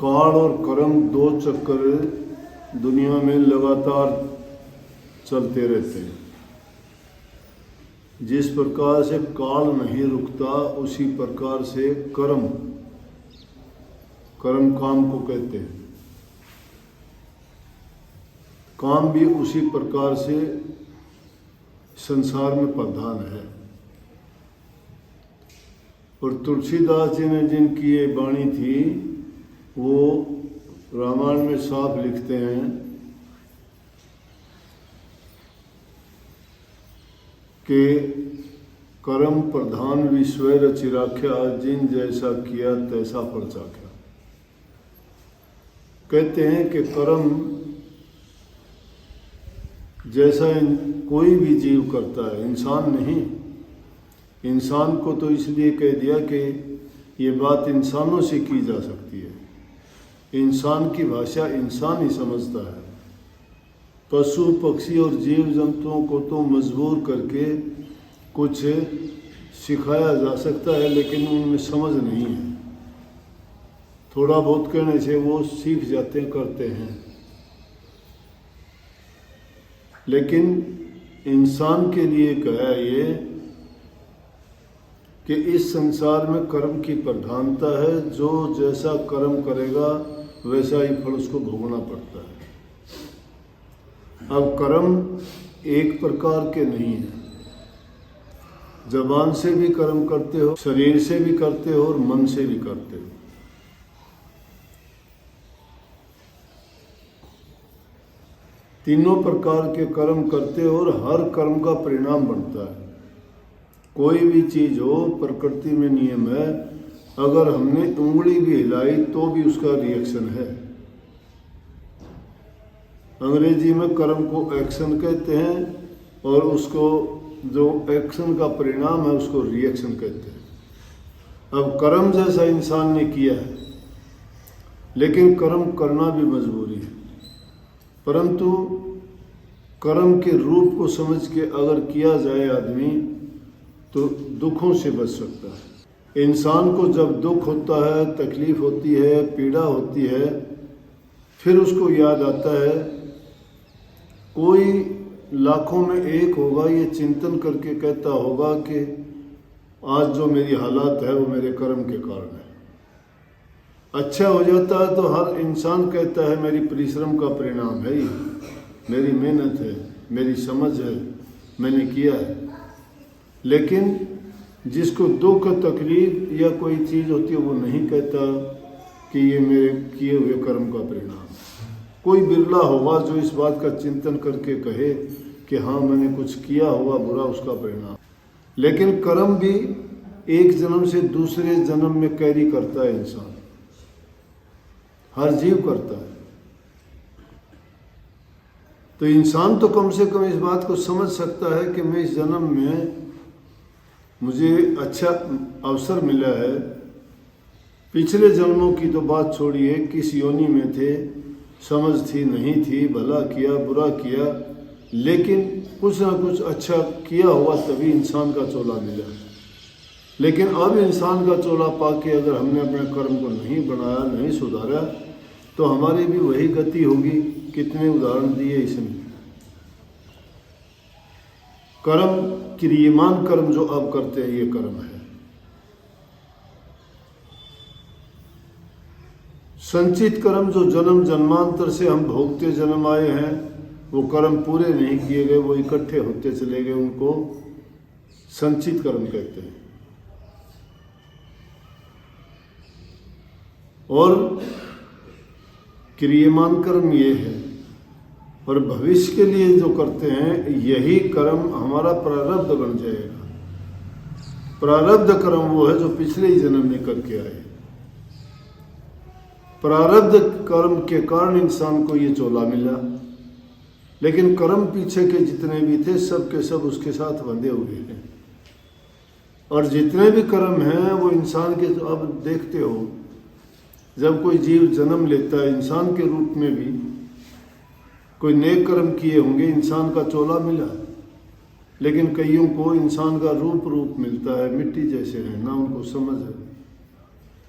काल और कर्म दो चक्कर दुनिया में लगातार चलते रहते हैं। जिस प्रकार से काल नहीं रुकता उसी प्रकार से कर्म काम को कहते हैं। काम भी उसी प्रकार से संसार में प्रधान है। और तुलसीदास जी ने जिनकी ये वाणी थी वो रामायण में साफ लिखते हैं कि कर्म प्रधान विश्व रचि राख्या, जिन जैसा किया तैसा फल चाख्या। कहते हैं कि कर्म जैसा कोई भी जीव करता है, इंसान नहीं। इंसान को तो इसलिए कह दिया कि ये बात इंसानों से की जा सकती है। इंसान की भाषा इंसान ही समझता है। पशु पक्षी और जीव जंतुओं को तो मजबूर करके कुछ सिखाया जा सकता है, लेकिन उनमें समझ नहीं है। थोड़ा बहुत कहने से वो सीख जाते करते हैं। लेकिन इंसान के लिए कहा ये कि इस संसार में कर्म की प्रधानता है। जो जैसा कर्म करेगा वैसा ही फल उसको भोगना पड़ता है। अब कर्म एक प्रकार के नहीं है। जबान से भी कर्म करते हो, शरीर से भी करते हो और मन से भी करते हो। तीनों प्रकार के कर्म करते हो और हर कर्म का परिणाम बनता है। कोई भी चीज हो, प्रकृति में नियम है, अगर हमने उंगली भी हिलाई तो भी उसका रिएक्शन है। अंग्रेजी में कर्म को एक्शन कहते हैं और उसको जो एक्शन का परिणाम है उसको रिएक्शन कहते हैं। अब कर्म जैसा इंसान ने किया है, लेकिन कर्म करना भी मजबूरी है। परंतु कर्म के रूप को समझ के अगर किया जाए आदमी तो दुखों से बच सकता है। इंसान को जब दुख होता है, तकलीफ होती है, पीड़ा होती है, फिर उसको याद आता है। कोई लाखों में एक होगा ये चिंतन करके कहता होगा कि आज जो मेरी हालात है वो मेरे कर्म के कारण है। अच्छा हो जाता है तो हर इंसान कहता है मेरी परिश्रम का परिणाम है, ये मेरी मेहनत है, मेरी समझ है, मैंने किया है। लेकिन जिसको दुख तकलीफ या कोई चीज़ होती है वो नहीं कहता कि ये मेरे किए हुए कर्म का परिणाम है। कोई बिरला होगा जो इस बात का चिंतन करके कहे कि हाँ मैंने कुछ किया होगा बुरा, उसका परिणाम। लेकिन कर्म भी एक जन्म से दूसरे जन्म में कैरी करता है इंसान, हर जीव करता है। तो इंसान तो कम से कम इस बात को समझ सकता है कि मैं इस जन्म में मुझे अच्छा अवसर मिला है। पिछले जन्मों की तो बात छोड़िए, किस योनि में थे, समझ थी नहीं थी, भला किया बुरा किया, लेकिन कुछ ना कुछ अच्छा किया हुआ तभी इंसान का चोला मिला। लेकिन अब इंसान का चोला पाके अगर हमने अपने कर्म को नहीं बनाया, नहीं सुधारा, तो हमारी भी वही गति होगी। कितने उदाहरण दिए इसमें। कर्म, क्रियमान कर्म जो अब करते हैं ये कर्म है। संचित कर्म जो जन्म जन्मांतर से हम भोगते जन्म आए हैं, वो कर्म पूरे नहीं किए गए, वो इकट्ठे होते चले गए, उनको संचित कर्म कहते हैं। और क्रियमान कर्म ये है। और भविष्य के लिए जो करते हैं यही कर्म हमारा प्रारब्ध बन जाएगा। प्रारब्ध कर्म वो है जो पिछले ही जन्म में करके आए। प्रारब्ध कर्म के कारण इंसान को ये चोला मिला, लेकिन कर्म पीछे के जितने भी थे सब के सब उसके साथ बंधे हुए हैं। और जितने भी कर्म हैं वो इंसान के, अब देखते हो जब कोई जीव जन्म लेता है इंसान के रूप में भी, कोई नेक कर्म किए होंगे, इंसान का चोला मिला, लेकिन कईयों को इंसान का रूप मिलता है, मिट्टी जैसे है, ना उनको समझ है।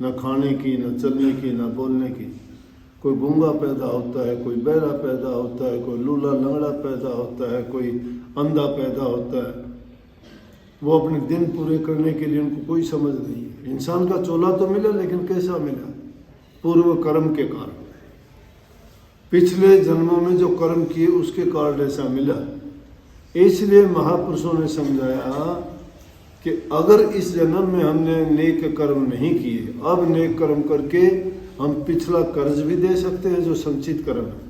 न खाने की, न चलने की, न बोलने की। कोई गूंगा पैदा होता है, कोई बहरा पैदा होता है, कोई लूला लंगड़ा पैदा होता है, कोई अंधा पैदा होता है। वो अपने दिन पूरे करने के लिए उनको कोई समझ नहीं है। इंसान का चोला तो मिला, लेकिन कैसा मिला? पूर्व कर्म के कारण, पिछले जन्मों में जो कर्म किए उसके कारण ऐसा मिला। इसलिए महापुरुषों ने समझाया कि अगर इस जन्म में हमने नेक कर्म नहीं किए, अब नेक कर्म करके हम पिछला कर्ज भी दे सकते हैं जो संचित कर्म है।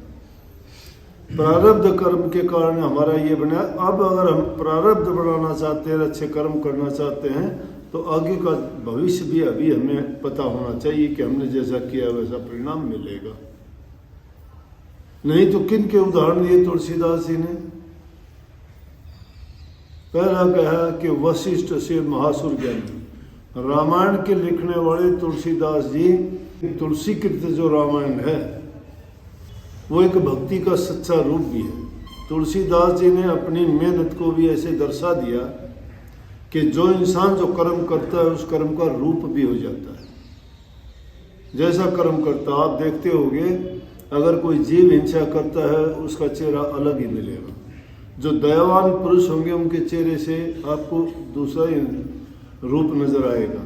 प्रारब्ध कर्म के कारण हमारा ये बना। अब अगर हम प्रारब्ध बढ़ाना चाहते हैं, अच्छे कर्म करना चाहते हैं, तो आगे का भविष्य भी अभी हमें पता होना चाहिए कि हमने जैसा किया वैसा परिणाम मिलेगा। नहीं तो किन के उदाहरण दिए तुलसीदास जी ने? पहला कहा कि वशिष्ठ से महासुर ज्ञानी। रामायण के लिखने वाले तुलसीदास जी, तुलसी कृत जो रामायण है वो एक भक्ति का सच्चा रूप भी है। तुलसीदास जी ने अपनी मेहनत को भी ऐसे दर्शा दिया कि जो इंसान जो कर्म करता है उस कर्म का रूप भी हो जाता है। जैसा कर्म करता, आप देखते होंगे अगर कोई जीव हिंसा करता है उसका चेहरा अलग ही मिलेगा। जो दयावान पुरुष होंगे उनके चेहरे से आपको दूसरा ही रूप नजर आएगा।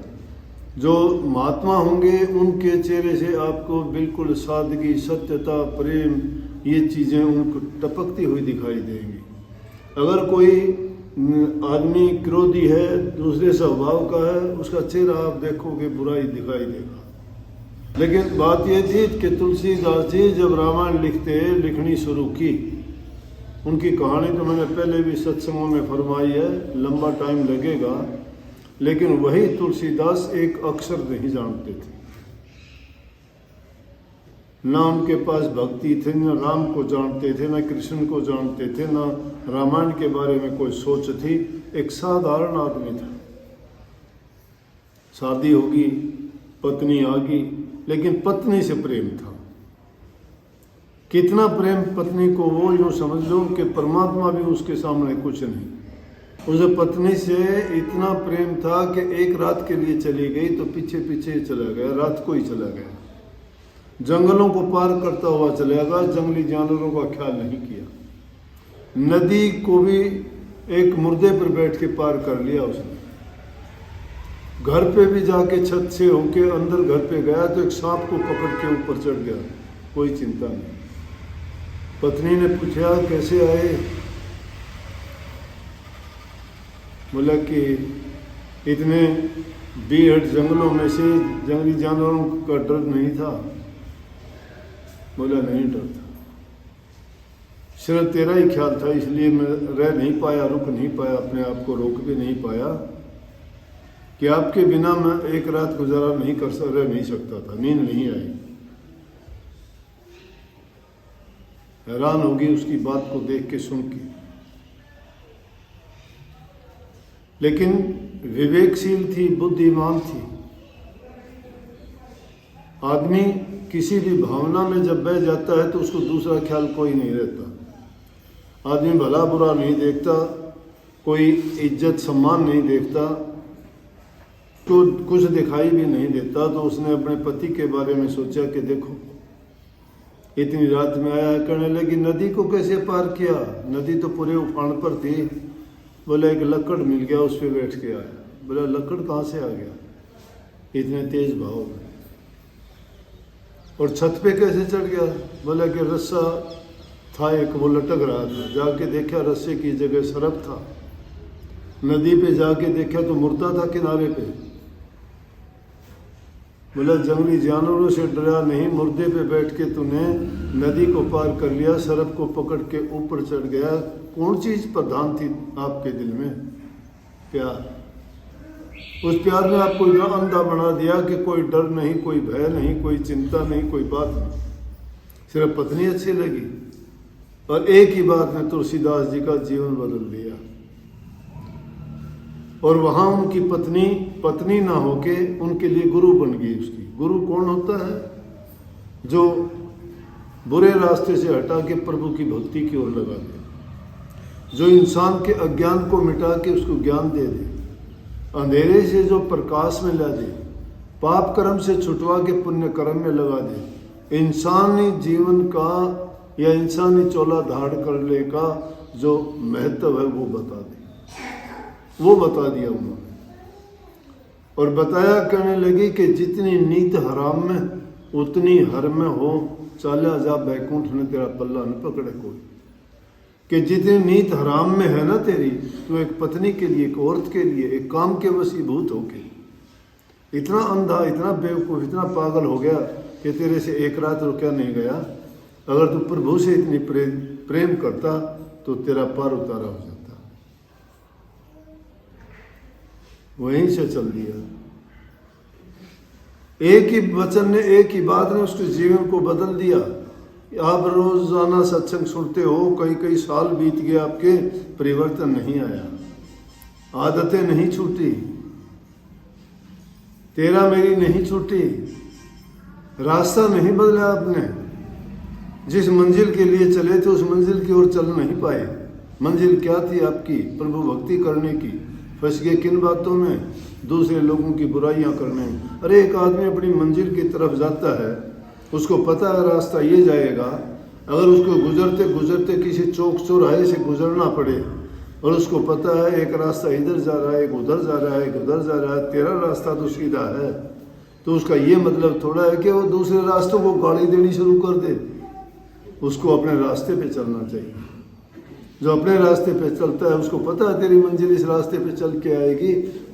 जो महात्मा होंगे उनके चेहरे से आपको बिल्कुल सादगी, सत्यता, प्रेम, ये चीज़ें उनको टपकती हुई दिखाई देंगी। अगर कोई आदमी क्रोधी है, दूसरे स्वभाव का है, उसका चेहरा आप देखोगे बुरा ही दिखाई देगा। लेकिन बात यह थी कि तुलसीदास जी जब रामायण लिखनी शुरू की, उनकी कहानी तो मैंने पहले भी सत्संगों में फरमाई है, लंबा टाइम लगेगा, लेकिन वही तुलसीदास एक अक्षर नहीं जानते थे। ना उनके पास भक्ति थी, न राम को जानते थे, न कृष्ण को जानते थे, न रामायण के बारे में कोई सोच थी। एक साधारण आदमी था। शादी होगी, पत्नी आ गई, लेकिन पत्नी से प्रेम था। कितना प्रेम पत्नी को, वो यूँ समझ लो कि परमात्मा भी उसके सामने कुछ नहीं। उसे पत्नी से इतना प्रेम था कि एक रात के लिए चली गई तो पीछे पीछे चला गया, रात को ही चला गया। जंगलों को पार करता हुआ चला गया, जंगली जानवरों का ख्याल नहीं किया। नदी को भी एक मुर्दे पर बैठ के पार कर लिया उसने। घर पे भी जाके छत से होके अंदर घर पे गया तो एक सांप को पकड़ के ऊपर चढ़ गया, कोई चिंता नहीं। पत्नी ने पूछा कैसे आए? बोला कि इतने बीहट जंगलों में से जंगली जानवरों का डर नहीं था। बोला नहीं डर था, सिर्फ तेरा ही ख्याल था, इसलिए मैं रह नहीं पाया, रुक नहीं पाया, अपने आप को रोक भी नहीं पाया कि आपके बिना मैं एक रात गुजारा नहीं रह नहीं सकता था, नींद नहीं आई। हैरान होगी उसकी बात को देख के, सुन के। लेकिन विवेकशील थी, बुद्धिमान थी। आदमी किसी भी भावना में जब बह जाता है तो उसको दूसरा ख्याल कोई नहीं रहता। आदमी भला बुरा नहीं देखता, कोई इज्जत सम्मान नहीं देखता, तो कुछ दिखाई भी नहीं देता। तो उसने अपने पति के बारे में सोचा कि देखो इतनी रात में आया, कहने लगी नदी को कैसे पार किया? नदी तो पूरे उफान पर थी। बोला एक लकड़ मिल गया, उस पर बैठ के आया। बोला लकड़ कहाँ से आ गया इतने तेज भाव में? और छत पे कैसे चढ़ गया? बोला कि रस्सा था एक, वो लटक रहा था। जाके देखा रस्से की जगह सरप था। नदी पे जाके देखा तो मुर्दा था किनारे पे। बोला जंगली जानवरों से डरा नहीं, मुर्दे पे बैठ के तूने नदी को पार कर लिया, सरप को पकड़ के ऊपर चढ़ गया। कौन चीज प्रधान थी आपके दिल में? प्यार। उस प्यार ने आपको इतना अंधा बना दिया कि कोई डर नहीं, कोई भय नहीं, कोई चिंता नहीं, कोई बात नहीं, सिर्फ पत्नी अच्छी लगी। और एक ही बात ने तुलसीदास जी का जीवन बदल दिया। और वहां उनकी पत्नी ना होके उनके लिए गुरु बन गई। उसकी गुरु कौन होता है? जो बुरे रास्ते से हटा के प्रभु की भक्ति की ओर लगा दे, जो इंसान के अज्ञान को मिटा के उसको ज्ञान दे दे, अंधेरे से जो प्रकाश में ला दे, पाप कर्म से छुटवा के पुण्य कर्म में लगा दे। इंसानी जीवन का या इंसानी चोला धाड़ करने का जो महत्व है वो बता दे, वो बता दिया उन्होंने। और बताया कहने लगी कि जितनी नीत हराम में उतनी हर में हो, चाला जा बैकुंठ ने तेरा पल्ला न पकड़े कोई। कि जितनी नीत हराम में है ना तेरी, तो एक पत्नी के लिए, एक औरत के लिए, एक काम के वशीभूत होके इतना अंधा, इतना बेवकूफ, इतना पागल हो गया कि तेरे से एक रात रुका नहीं गया। अगर तू प्रभु से इतनी प्रेम करता तो तेरा पार उतारा हो जाता। वहीं से चल दिया। एक ही वचन ने, एक ही बात ने उसके जीवन को बदल दिया। आप रोजाना सत्संग सुनते हो, कई कई साल बीत गए आपके, परिवर्तन नहीं आया, आदतें नहीं छूटी, तेरा मेरी नहीं छूटी, रास्ता नहीं बदला आपने। जिस मंजिल के लिए चले थे उस मंजिल की ओर चल नहीं पाए। मंजिल क्या थी आपकी? प्रभु भक्ति करने की। फंस गए किन बातों में? दूसरे लोगों की बुराइयां करने में। अरे एक आदमी अपनी मंजिल की तरफ जाता है, उसको पता है रास्ता ये जाएगा, अगर उसको गुजरते गुजरते किसी चौक चौराहे से गुजरना पड़े और उसको पता है एक रास्ता इधर जा रहा है, एक उधर जा रहा है, एक उधर जा रहा है, तेरा रास्ता तो सीधा है, तो उसका ये मतलब थोड़ा है कि वो दूसरे रास्तों को गाड़ी देनी शुरू कर दे। उसको अपने रास्ते पे चलना चाहिए। जो अपने रास्ते पे चलता है उसको पता है तेरी मंजिल इस रास्ते पे चल के आएगी।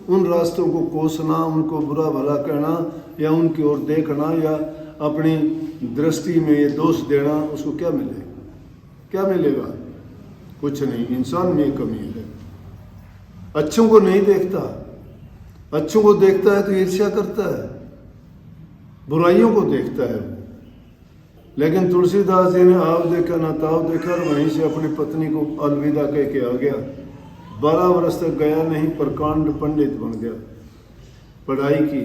उन रास्तों को कोसना, उनको बुरा भला कहना या उनकी ओर देखना या अपनी दृष्टि में ये दोष देना, उसको क्या मिलेगा? क्या मिलेगा? कुछ नहीं। इंसान में कमी है, अच्छों को नहीं देखता। अच्छों को देखता है तो ईर्ष्या करता है, बुराइयों को देखता है। लेकिन तुलसीदास जी ने आव देखा ना ताव देखा और वहीं से अपनी पत्नी को अलविदा कह के आ गया। 12 वर्ष तक गया नहीं, प्रकांड पंडित बन गया। पढ़ाई की,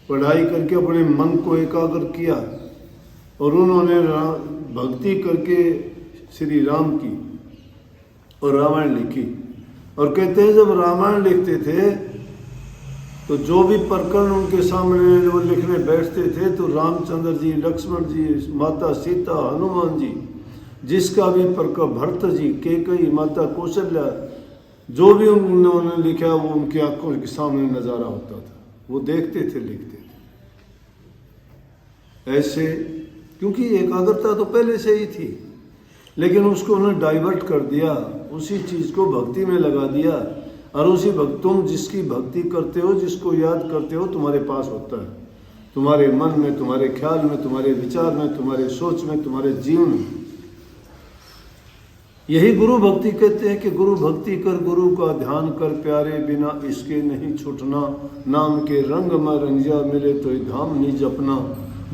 पढ़ाई करके अपने मन को एकाग्र किया और उन्होंने भक्ति करके श्री राम की और रामायण लिखी। और कहते हैं जब रामायण लिखते थे तो जो भी प्रकरण उनके सामने वो लिखने बैठते थे तो रामचंद्र जी, लक्ष्मण जी, माता सीता, हनुमान जी, जिसका भी प्रकरण, भरत जी, कैकेयी, माता कौशल्या, जो भी उन्होंने लिखा वो उनकी आंखों के सामने नजारा होता था। वो देखते थे, लिखते थे ऐसे, क्योंकि एकाग्रता तो पहले से ही थी, लेकिन उसको उन्होंने डाइवर्ट कर दिया, उसी चीज को भक्ति में लगा दिया। और उसी तुम जिसकी भक्ति करते हो, जिसको याद करते हो, तुम्हारे पास होता है, तुम्हारे मन में, तुम्हारे ख्याल में, तुम्हारे विचार में, तुम्हारे सोच में, तुम्हारे जीवन में। यही गुरु भक्ति कहते हैं कि गुरु भक्ति कर, गुरु का ध्यान कर, प्यारे बिना इसके नहीं छूटना। नाम के रंग में रंजिया मिले तो धाम नहीं जपना।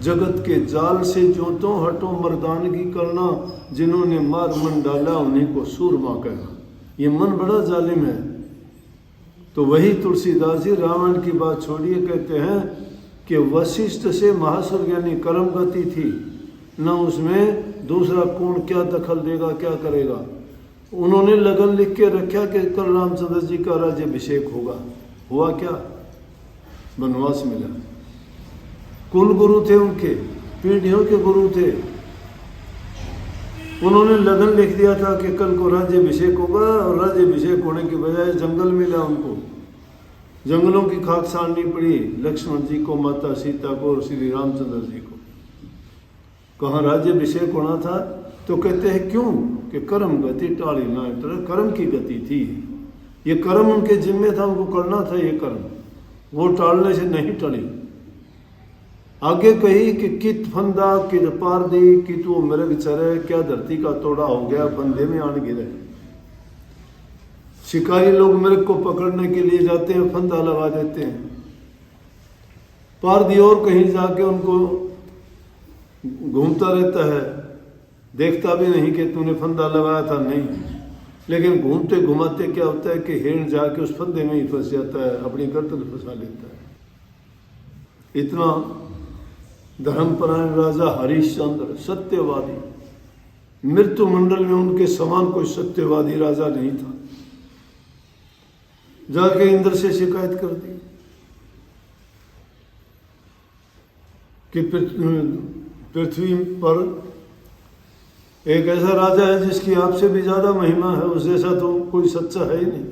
जगत के जाल से जो तो हटो मर्दानगी करना। जिन्होंने मार मन डाला उन्हीं को सूरमा कहना। ये मन बड़ा जालिम है। तो वही तुलसीदास जी रावण की बात छोड़िए, कहते हैं कि वशिष्ठ से महासुर यानी कर्म गति थी न, उसमें दूसरा कौन क्या दखल देगा, क्या करेगा। उन्होंने लगन लिख के रखा कि कल रामचंद्र जी का राज्याभिषेक होगा। हुआ क्या? वनवास मिला। कुल गुरु थे उनके, पीढ़ियों के गुरु थे। उन्होंने लगन लिख दिया था कि कल को राज्याभिषेक होगा, और राज्याभिषेक होने के बजाय जंगल मिला उनको। जंगलों की खाक साड़नी पड़ी लक्ष्मण जी को, माता सीता को और श्री रामचंद्र जी को। कहाँ राज्याभिषेक होना था? तो कहते हैं क्यों कि कर्म गति टाली ना, कर्म की गति थी। ये कर्म उनके जिम्मे था, उनको करना था ये कर्म, वो टालने से नहीं टली। आगे कही कि कित फंदा कित पार दी, कित वो मृग चरे, क्या धरती का तोड़ा हो गया, फंदे में आन गिरे। शिकारी लोग मृग को पकड़ने के लिए जाते हैं, फंदा लगा देते हैं। पार दी और कहीं जाके उनको घूमता रहता है, देखता भी नहीं कि तूने फंदा लगाया था, नहीं। लेकिन घूमते घुमाते क्या होता है कि हिरण जाके उस फंदे में ही फंस जाता है, अपनी गर्दन फंसा लेता है। इतना धर्मपरायण राजा हरिश्चंद्र सत्यवादी, मृत्यु मंडल में उनके समान कोई सत्यवादी राजा नहीं था। जाके इंद्र से शिकायत कर दी। कि पृथ्वी पर एक ऐसा राजा है जिसकी आपसे भी ज्यादा महिमा है, उस जैसा तो कोई सच्चा है ही नहीं।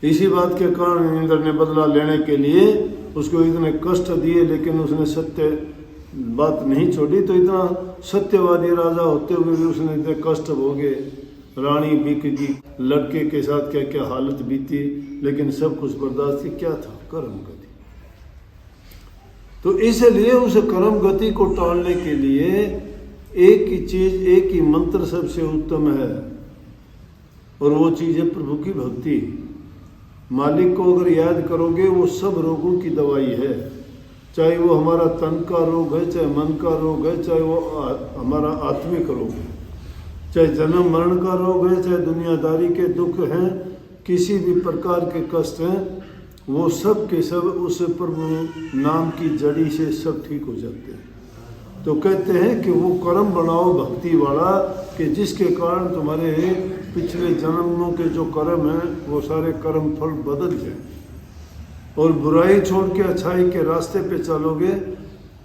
इसी बात के कारण इंद्र ने बदला लेने के लिए उसको इतने कष्ट दिए, लेकिन उसने सत्य बात नहीं छोड़ी। तो इतना सत्यवादी राजा होते हुए भी उसने इतने कष्ट भोगे, रानी बिक गई, लड़के के साथ क्या क्या हालत बीती, लेकिन सब कुछ बर्दाश्त की। क्या था? कर्म गति। तो इसलिए उस कर्म गति को टालने के लिए एक ही चीज, एक ही मंत्र सबसे उत्तम है, और वो चीज है प्रभु की भक्ति। मालिक को अगर याद करोगे, वो सब रोगों की दवाई है। चाहे वो हमारा तन का रोग है, चाहे मन का रोग है, चाहे वो हमारा आत्मिक रोग है, चाहे जन्म मरण का रोग है, चाहे दुनियादारी के दुख हैं, किसी भी प्रकार के कष्ट हैं, वो सब के सब उस प्रभु नाम की जड़ी से सब ठीक हो जाते हैं। तो कहते हैं कि वो कर्म बनाओ भक्ति वाला, कि जिसके कारण तुम्हारे पिछले जन्मों के जो कर्म हैं वो सारे कर्म फल बदल जाए, और बुराई छोड़ के अच्छाई के रास्ते पे चलोगे,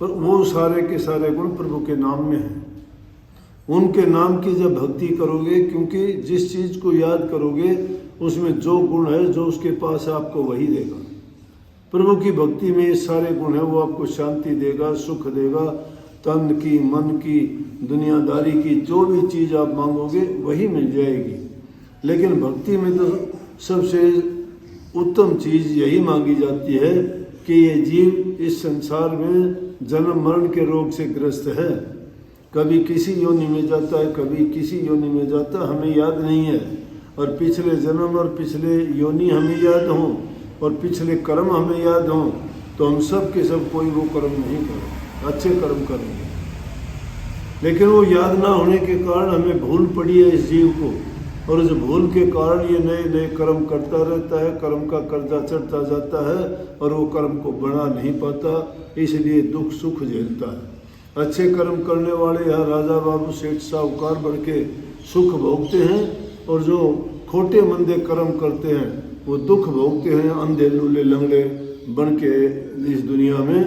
पर वो सारे के सारे गुण प्रभु के नाम में हैं। उनके नाम की जब भक्ति करोगे, क्योंकि जिस चीज़ को याद करोगे उसमें जो गुण है, जो उसके पास है, आपको वही देगा। प्रभु की भक्ति में ये सारे गुण है, वो आपको शांति देगा, सुख देगा, तन की, मन की, दुनियादारी की, जो भी चीज़ आप मांगोगे वही मिल जाएगी। लेकिन भक्ति में तो सबसे उत्तम चीज़ यही मांगी जाती है कि ये जीव इस संसार में जन्म मरण के रोग से ग्रस्त है, कभी किसी योनि में जाता है, कभी किसी योनि में जाता है, हमें याद नहीं है, और पिछले जन्म और पिछले योनि हमें याद हों और पिछले कर्म हमें याद हों, तो हम सब के सब कोई वो कर्म नहीं करें, अच्छे कर्म करेंगे। लेकिन वो याद ना होने के कारण हमें भूल पड़ी है इस जीव को, और उस भूल के कारण ये नए नए कर्म करता रहता है, कर्म का कर्जा चढ़ता जाता है, और वो कर्म को बना नहीं पाता, इसलिए दुख सुख झेलता है। अच्छे कर्म करने वाले यहाँ राजा बाबू सेठ साहूकार बढ़ के सुख भोगते हैं, और जो खोटे मंदे कर्म करते हैं वो दुख भोगते हैं, अंधे लूले लंगड़े बन के इस दुनिया में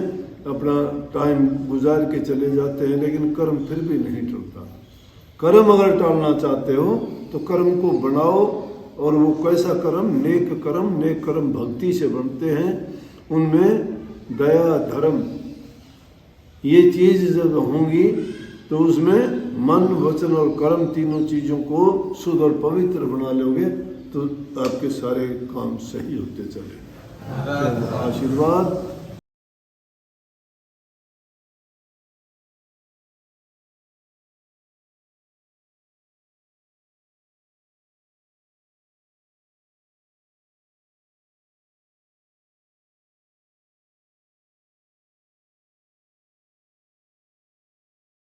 अपना टाइम गुजार के चले जाते हैं, लेकिन कर्म फिर भी नहीं टूटता। कर्म अगर टालना चाहते हो तो कर्म को बनाओ, और वो कैसा कर्म? नेक कर्म। नेक कर्म भक्ति से बनते हैं, उनमें दया धर्म ये चीज़ जब होंगी तो उसमें मन वचन और कर्म तीनों चीज़ों को शुद्ध और पवित्र बना लोगे, तो आपके सारे काम सही होते चले। आशीर्वाद